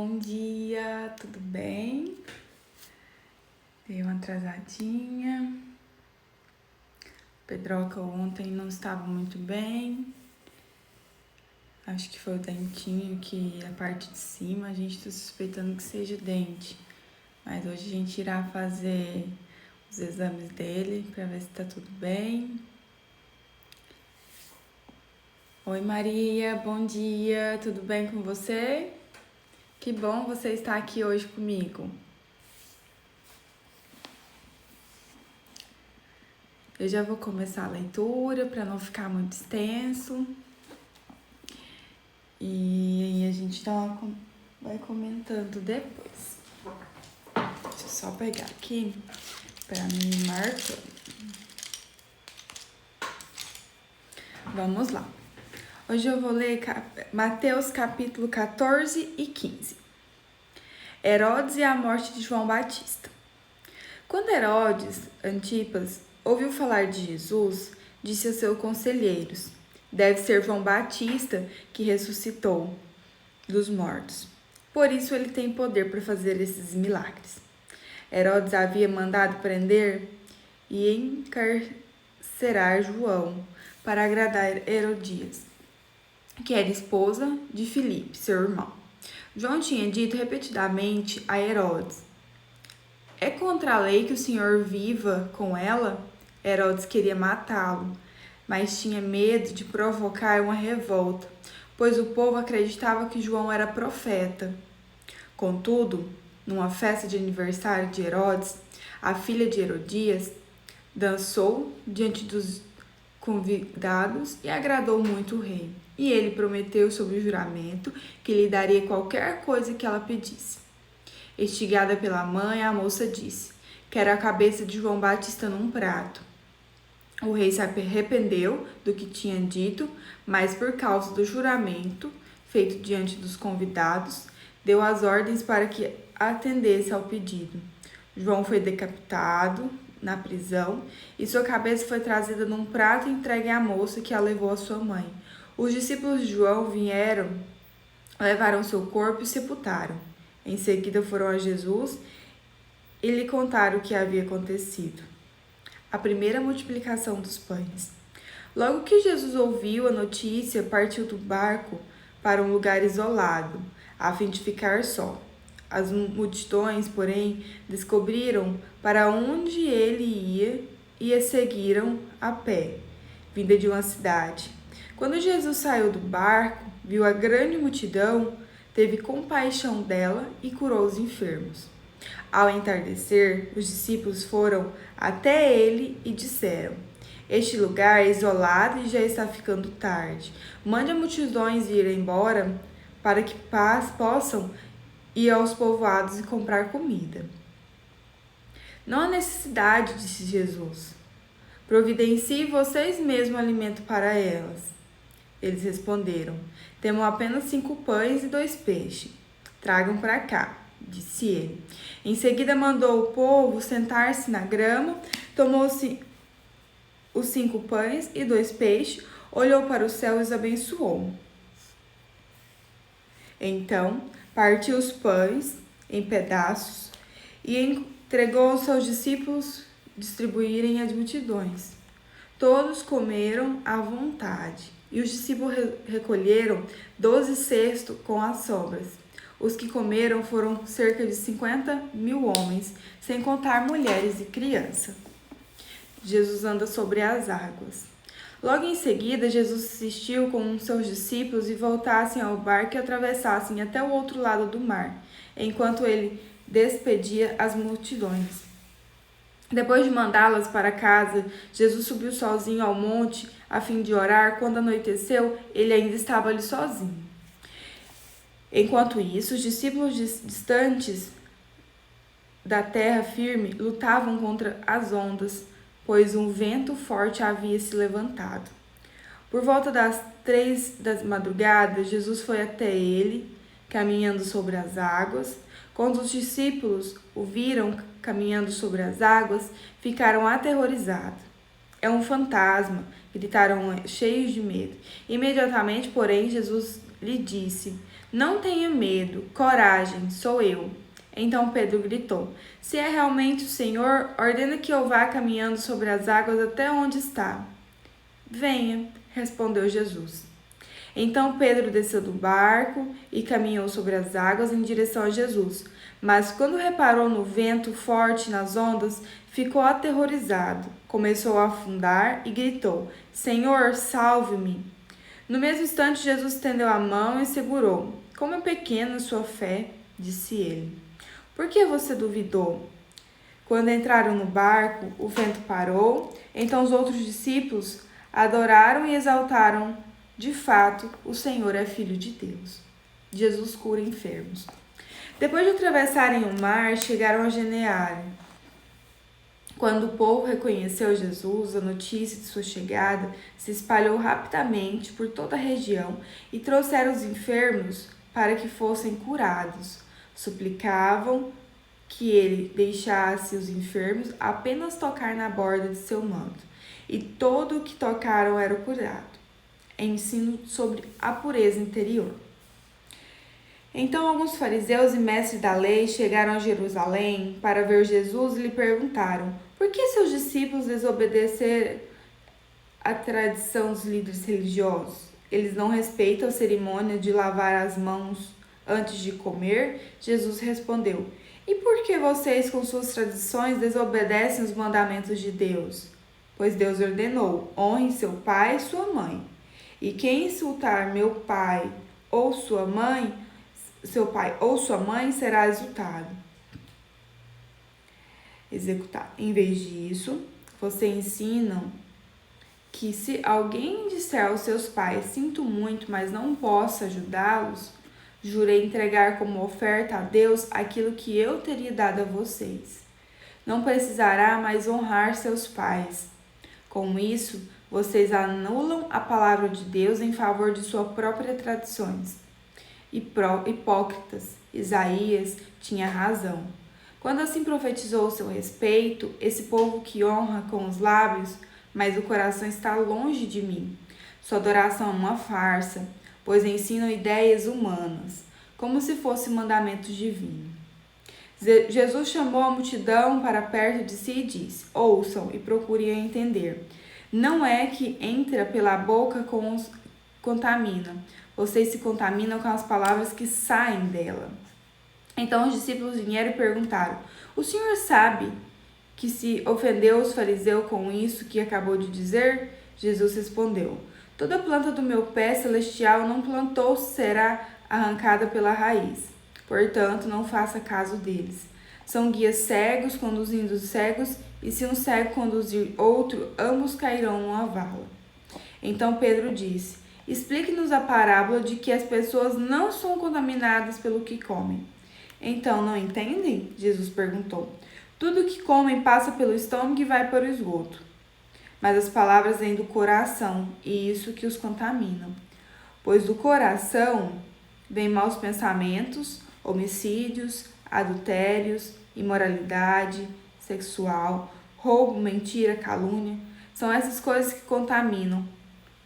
bom dia, tudo bem? Dei uma atrasadinha. Pedroca ontem não estava muito bem. Acho que foi o dentinho, que a parte de cima a gente está suspeitando que seja dente. Mas hoje a gente irá fazer os exames dele para ver se tá tudo bem. Oi Maria, bom dia, tudo bem com você? Que bom você estar aqui hoje comigo. Eu já vou começar a leitura para não ficar muito extenso. E aí a gente vai comentando depois. Deixa eu só pegar aqui para me marcar. Vamos lá. Hoje eu vou ler Mateus capítulo 14 e 15. Herodes e a morte de João Batista. Quando Herodes Antipas ouviu falar de Jesus, disse a seus conselheiros: deve ser João Batista que ressuscitou dos mortos. Por isso ele tem poder para fazer esses milagres. Herodes havia mandado prender e encarcerar João para agradar Herodias, que era esposa de Filipe, seu irmão. João tinha dito repetidamente a Herodes: é contra a lei que o Senhor viva com ela? Herodes queria matá-lo, mas tinha medo de provocar uma revolta, pois o povo acreditava que João era profeta. Contudo, numa festa de aniversário de Herodes, a filha de Herodias dançou diante dos convidados e agradou muito o rei. E ele prometeu sob juramento que lhe daria qualquer coisa que ela pedisse. Instigada pela mãe, a moça disse: quero a cabeça de João Batista num prato. O rei se arrependeu do que tinha dito, mas por causa do juramento feito diante dos convidados, deu as ordens para que atendesse ao pedido. João foi decapitado na prisão e sua cabeça foi trazida num prato e entregue à moça, que a levou à sua mãe. Os discípulos de João vieram, levaram seu corpo e sepultaram. Em seguida foram a Jesus e lhe contaram o que havia acontecido. A primeira multiplicação dos pães. Logo que Jesus ouviu a notícia, partiu do barco para um lugar isolado, a fim de ficar só. As multidões, porém, descobriram para onde ele ia e a seguiram a pé, vinda de uma cidade. Quando Jesus saiu do barco, viu a grande multidão, teve compaixão dela e curou os enfermos. Ao entardecer, os discípulos foram até ele e disseram: este lugar é isolado e já está ficando tarde. Mande as multidões ir embora para que possam ir aos povoados e comprar comida. Não há necessidade, disse Jesus. Providencie vocês mesmos alimento para elas. Eles responderam: temos apenas 5 pães e 2 peixes. Tragam para cá, disse ele. Em seguida mandou o povo sentar-se na grama, tomou-se os 5 pães e 2 peixes, olhou para o céu e os abençoou. Então, partiu os pães em pedaços e entregou aos seus discípulos distribuírem às multidões. Todos comeram à vontade, e os discípulos recolheram 12 cestos com as sobras. Os que comeram foram cerca de 50.000 homens, sem contar mulheres e crianças. Jesus anda sobre as águas. Logo em seguida, Jesus insistiu com seus discípulos e voltassem ao barco e atravessassem até o outro lado do mar, enquanto ele despedia as multidões. Depois de mandá-las para casa, Jesus subiu sozinho ao monte a fim de orar. Quando anoiteceu, ele ainda estava ali sozinho. Enquanto isso, os discípulos distantes da terra firme lutavam contra as ondas, pois um vento forte havia se levantado. Por volta das 3 da madrugada, Jesus foi até ele, caminhando sobre as águas. Quando os discípulos o viram caminhando sobre as águas, ficaram aterrorizados. É um fantasma, gritaram cheios de medo. Imediatamente, porém, Jesus lhe disse: Não tenha medo, coragem, sou eu. Então Pedro gritou: Se é realmente o Senhor, ordena que eu vá caminhando sobre as águas até onde está. Venha, respondeu Jesus. Então Pedro desceu do barco e caminhou sobre as águas em direção a Jesus. Mas quando reparou no vento forte e nas ondas, ficou aterrorizado. Começou a afundar e gritou: Senhor, salve-me! No mesmo instante, Jesus estendeu a mão e segurou. Como é pequena sua fé, disse ele. Por que você duvidou? Quando entraram no barco, o vento parou. Então os outros discípulos adoraram e exaltaram. De fato, o Senhor é Filho de Deus. Jesus cura enfermos. Depois de atravessarem o mar, chegaram a Geneária. Quando o povo reconheceu Jesus, a notícia de sua chegada se espalhou rapidamente por toda a região e trouxeram os enfermos para que fossem curados. Suplicavam que ele deixasse os enfermos apenas tocar na borda de seu manto, e todo o que tocaram era curado. Ensino sobre a pureza interior. Então alguns fariseus e mestres da lei chegaram a Jerusalém para ver Jesus e lhe perguntaram: por que seus discípulos desobedeceram à tradição dos líderes religiosos? Eles não respeitam a cerimônia de lavar as mãos antes de comer? Jesus respondeu: e por que vocês, com suas tradições, desobedecem os mandamentos de Deus? Pois Deus ordenou: honre seu pai e sua mãe. E quem insultar meu pai ou sua mãe, seu pai ou sua mãe, será executado. Em vez disso, vocês ensinam que se alguém disser aos seus pais: sinto muito, mas não posso ajudá-los, jurei entregar como oferta a Deus aquilo que eu teria dado a vocês. Não precisará mais honrar seus pais. Com isso, vocês anulam a palavra de Deus em favor de suas próprias tradições. Hipócritas, Isaías tinha razão. Quando assim profetizou a seu respeito, esse povo que honra com os lábios, mas o coração está longe de mim. Sua adoração é uma farsa, pois ensinam ideias humanas, como se fosse mandamento divino. Jesus chamou a multidão para perto de si e disse: ouçam e procurem entender. Não é que entra pela boca contamina. Vocês se contaminam com as palavras que saem dela. Então os discípulos vieram e perguntaram: o senhor sabe que se ofendeu os fariseus com isso que acabou de dizer? Jesus respondeu: toda planta do meu pé celestial não plantou será arrancada pela raiz. Portanto, não faça caso deles. São guias cegos conduzindo os cegos, e se um cego conduzir outro, ambos cairão numa vala. Então Pedro disse: explique-nos a parábola de que as pessoas não são contaminadas pelo que comem. Então, não entendem? Jesus perguntou. Tudo que comem passa pelo estômago e vai para o esgoto. Mas as palavras vêm do coração, e isso que os contaminam. Pois do coração vêm maus pensamentos, homicídios, adultérios, imoralidade sexual, roubo, mentira, calúnia. São essas coisas que contaminam.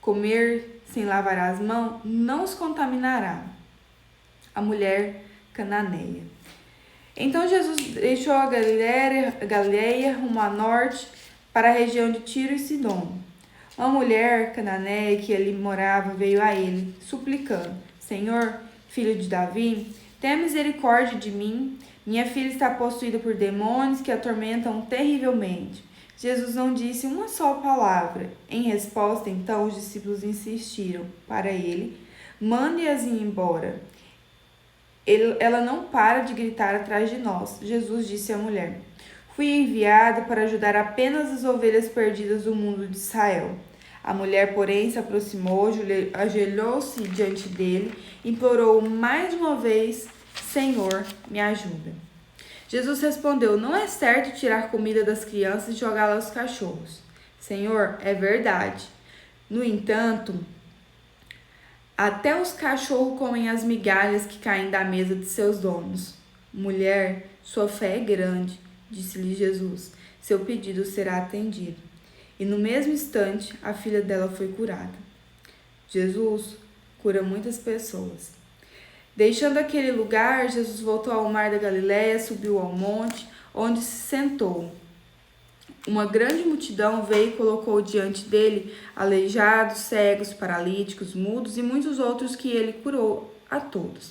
Comer sem lavar as mãos não os contaminará. A mulher cananeia. Então Jesus deixou a Galileia rumo a norte para a região de Tiro e Sidom. Uma mulher cananeia que ali morava veio a ele, suplicando: Senhor, filho de Davi, tenha misericórdia de mim. Minha filha está possuída por demônios que a atormentam terrivelmente. Jesus não disse uma só palavra. Em resposta, então, os discípulos insistiram para ele: mande-as ir embora. Ela não para de gritar atrás de nós. Jesus disse à mulher: fui enviado para ajudar apenas as ovelhas perdidas do mundo de Israel. A mulher, porém, se aproximou, ajoelhou-se diante dele, implorou mais uma vez: Senhor, me ajuda. Jesus respondeu: não é certo tirar comida das crianças e jogá-la aos cachorros. Senhor, é verdade. No entanto, até os cachorros comem as migalhas que caem da mesa de seus donos. Mulher, sua fé é grande, disse-lhe Jesus. Seu pedido será atendido. E no mesmo instante, a filha dela foi curada. Jesus cura muitas pessoas. Deixando aquele lugar, Jesus voltou ao mar da Galileia, subiu ao monte, onde se sentou. Uma grande multidão veio e colocou diante dele aleijados, cegos, paralíticos, mudos e muitos outros que ele curou a todos.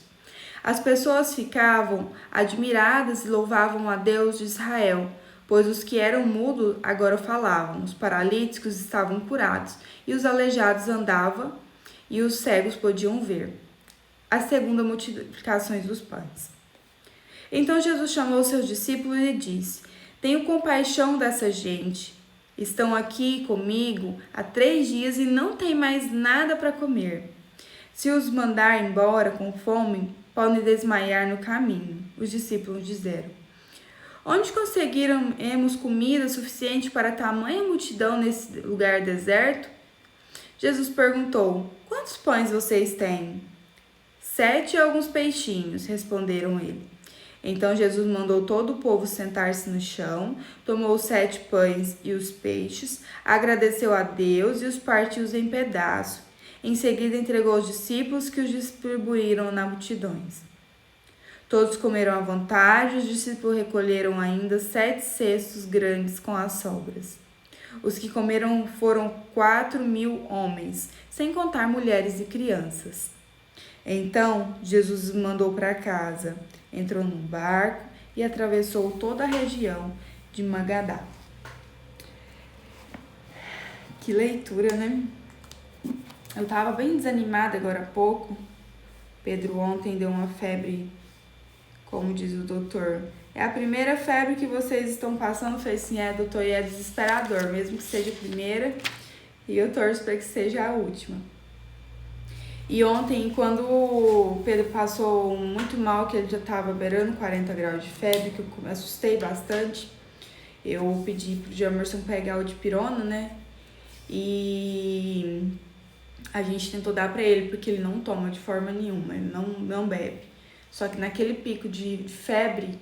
As pessoas ficavam admiradas e louvavam a Deus de Israel, pois os que eram mudos agora falavam, os paralíticos estavam curados, e os aleijados andavam, e os cegos podiam ver. A segunda multiplicações dos pães. Então Jesus chamou seus discípulos e disse: Tenho compaixão dessa gente. Estão aqui comigo há 3 dias e não têm mais nada para comer. Se os mandar embora com fome, podem desmaiar no caminho. Os discípulos disseram: Onde conseguiremos comida suficiente para tamanha multidão nesse lugar deserto? Jesus perguntou: Quantos pães vocês têm? 7 e alguns peixinhos, responderam ele. Então Jesus mandou todo o povo sentar-se no chão, tomou os 7 pães e os peixes, agradeceu a Deus e os partiu em pedaços. Em seguida entregou aos discípulos, que os distribuíram nas multidões. Todos comeram à vontade, os discípulos recolheram ainda 7 cestos grandes com as sobras. Os que comeram foram 4.000 homens, sem contar mulheres e crianças. Então Jesus os mandou para casa, entrou num barco e atravessou toda a região de Magadá. Que leitura, né? Eu estava bem desanimada agora há pouco. Pedro ontem deu uma febre, como diz o doutor. É a primeira febre que vocês estão passando? Falei assim, doutor, e é desesperador, mesmo que seja a primeira. E eu torço para que seja a última. E ontem, quando o Pedro passou muito mal, que ele já estava beirando 40 graus de febre, que eu me assustei bastante, eu pedi pro Jamerson pegar o dipirona, né? E a gente tentou dar pra ele, porque ele não toma de forma nenhuma, ele não bebe. Só que naquele pico de febre,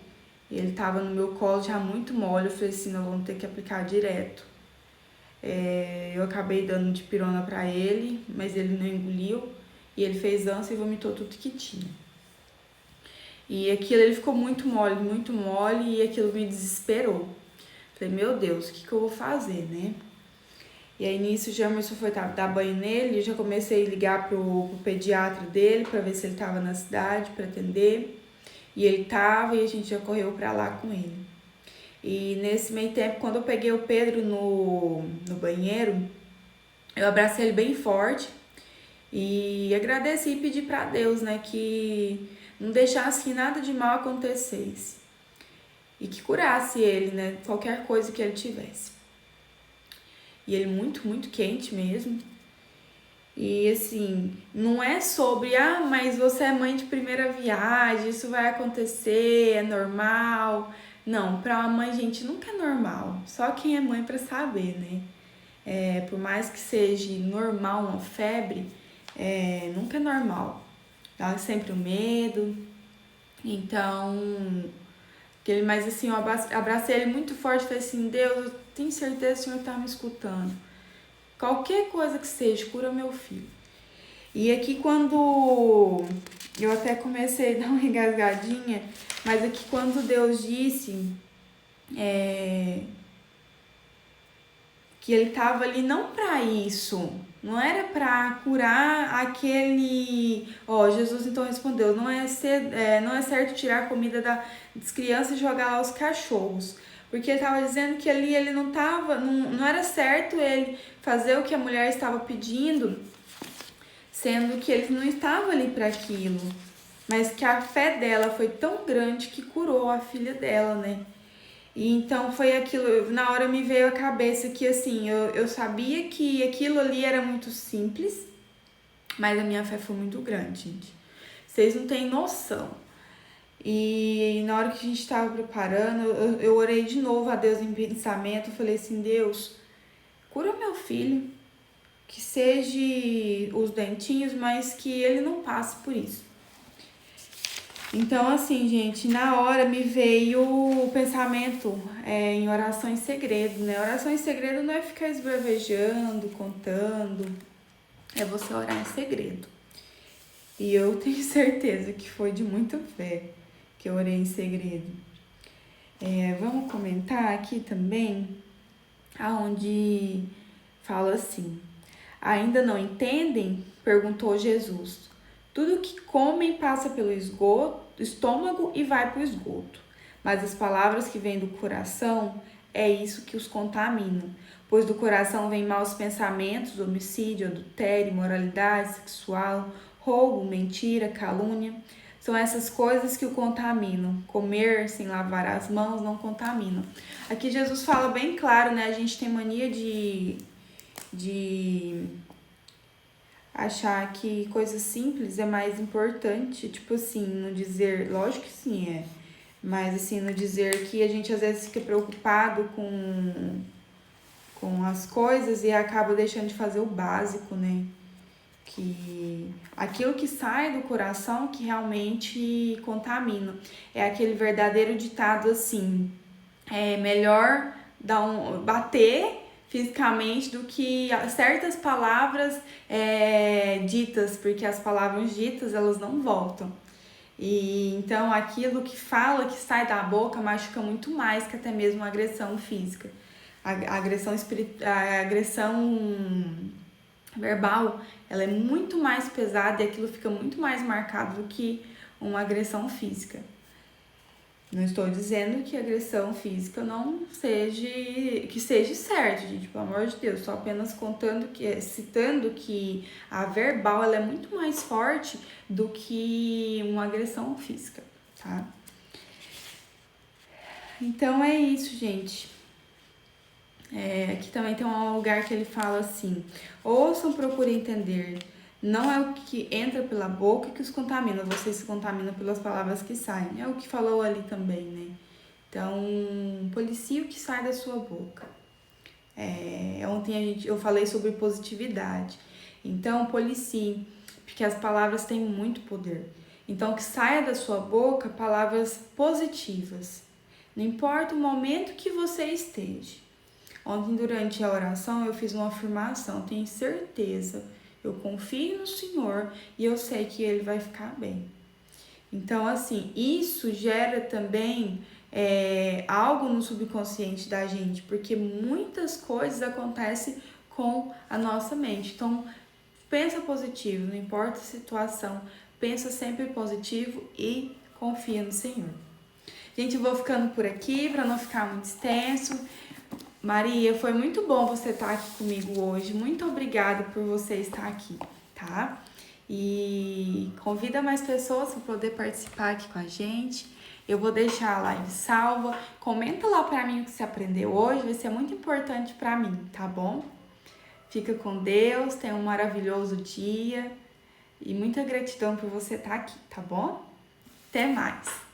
ele tava no meu colo já muito mole, eu falei assim, nós vamos ter que aplicar direto. Eu acabei dando dipirona pra ele, mas ele não engoliu. E ele fez ânsia e vomitou tudo que tinha. E aquilo, ele ficou muito mole, e aquilo me desesperou. Falei, meu Deus, o que eu vou fazer, né? E aí, nisso, o Jamerson foi dar banho nele, eu já comecei a ligar pro pediatra dele, pra ver se ele tava na cidade, pra atender. E ele tava, e a gente já correu pra lá com ele. E nesse meio tempo, quando eu peguei o Pedro no banheiro, eu abracei ele bem forte, e agradeci e pedi para Deus, né, que não deixasse que nada de mal acontecesse. E que curasse ele, né, qualquer coisa que ele tivesse. E ele muito, muito quente mesmo. E assim, não é sobre, mas você é mãe de primeira viagem, isso vai acontecer, é normal. Não, para uma mãe, gente, nunca é normal. Só quem é mãe para saber, né? Por mais que seja normal uma febre, nunca é normal, dá sempre o medo. Então, mas assim, eu abracei ele muito forte e falei assim, Deus, eu tenho certeza que o Senhor está me escutando. Qualquer coisa que seja, cura meu filho. E aqui quando eu até comecei a dar uma engasgadinha, mas aqui quando Deus disse que ele estava ali não para isso, não era para curar aquele... Jesus então respondeu, não é certo tirar a comida das crianças e jogar lá os cachorros. Porque ele estava dizendo que ali ele não era certo ele fazer o que a mulher estava pedindo, sendo que ele não estava ali para aquilo. Mas que a fé dela foi tão grande que curou a filha dela, né? E então foi aquilo, na hora me veio à cabeça que assim, eu sabia que aquilo ali era muito simples, mas a minha fé foi muito grande, gente. Vocês não têm noção. E na hora que a gente estava preparando, eu orei de novo a Deus em pensamento, eu falei assim, Deus, cura meu filho, que seja os dentinhos, mas que ele não passe por isso. Então, assim, gente, na hora me veio o pensamento em oração em segredo, né? Oração em segredo não é ficar esbravejando, contando, é você orar em segredo. E eu tenho certeza que foi de muita fé que eu orei em segredo. Vamos comentar aqui também, aonde fala assim: ainda não entendem? Perguntou Jesus. Tudo que comem passa pelo estômago e vai para o esgoto. Mas as palavras que vêm do coração é isso que os contaminam. Pois do coração vêm maus pensamentos, homicídio, adultério, imoralidade sexual, roubo, mentira, calúnia. São essas coisas que o contaminam. Comer sem lavar as mãos não contamina. Aqui Jesus fala bem claro, né? A gente tem mania de achar que coisa simples é mais importante, tipo assim, no dizer, lógico que sim mas assim, no dizer que a gente às vezes fica preocupado com as coisas e acaba deixando de fazer o básico, né? Que aquilo que sai do coração que realmente contamina. É aquele verdadeiro ditado assim, é melhor bater fisicamente do que certas palavras ditas, porque as palavras ditas elas não voltam. E então aquilo que fala, que sai da boca, machuca muito mais que até mesmo a agressão física. A agressão a agressão verbal, ela é muito mais pesada e aquilo fica muito mais marcado do que uma agressão física. Não estou dizendo que agressão física não seja certo, gente, pelo amor de Deus. Só apenas citando que a verbal ela é muito mais forte do que uma agressão física, tá? Então é isso, gente. Aqui também tem um lugar que ele fala assim: ouçam, procurem entender. Não é o que entra pela boca que os contamina, vocês se contaminam pelas palavras que saem. É o que falou ali também, né? Então, policie o que sai da sua boca. Ontem eu falei sobre positividade. Então, policie, porque as palavras têm muito poder. Então, que saia da sua boca palavras positivas. Não importa o momento que você esteja. Ontem, durante a oração, eu fiz uma afirmação. Tenho certeza, eu confio no Senhor e eu sei que Ele vai ficar bem. Então, assim, isso gera também algo no subconsciente da gente, porque muitas coisas acontecem com a nossa mente. Então, pensa positivo, não importa a situação, pensa sempre positivo e confia no Senhor. Gente, eu vou ficando por aqui para não ficar muito extenso. Maria, foi muito bom você estar aqui comigo hoje. Muito obrigada por você estar aqui, tá? E convida mais pessoas para poder participar aqui com a gente. Eu vou deixar a live salva. Comenta lá para mim o que você aprendeu hoje, vai ser muito importante para mim, tá bom? Fica com Deus, tenha um maravilhoso dia e muita gratidão por você estar aqui, tá bom? Até mais!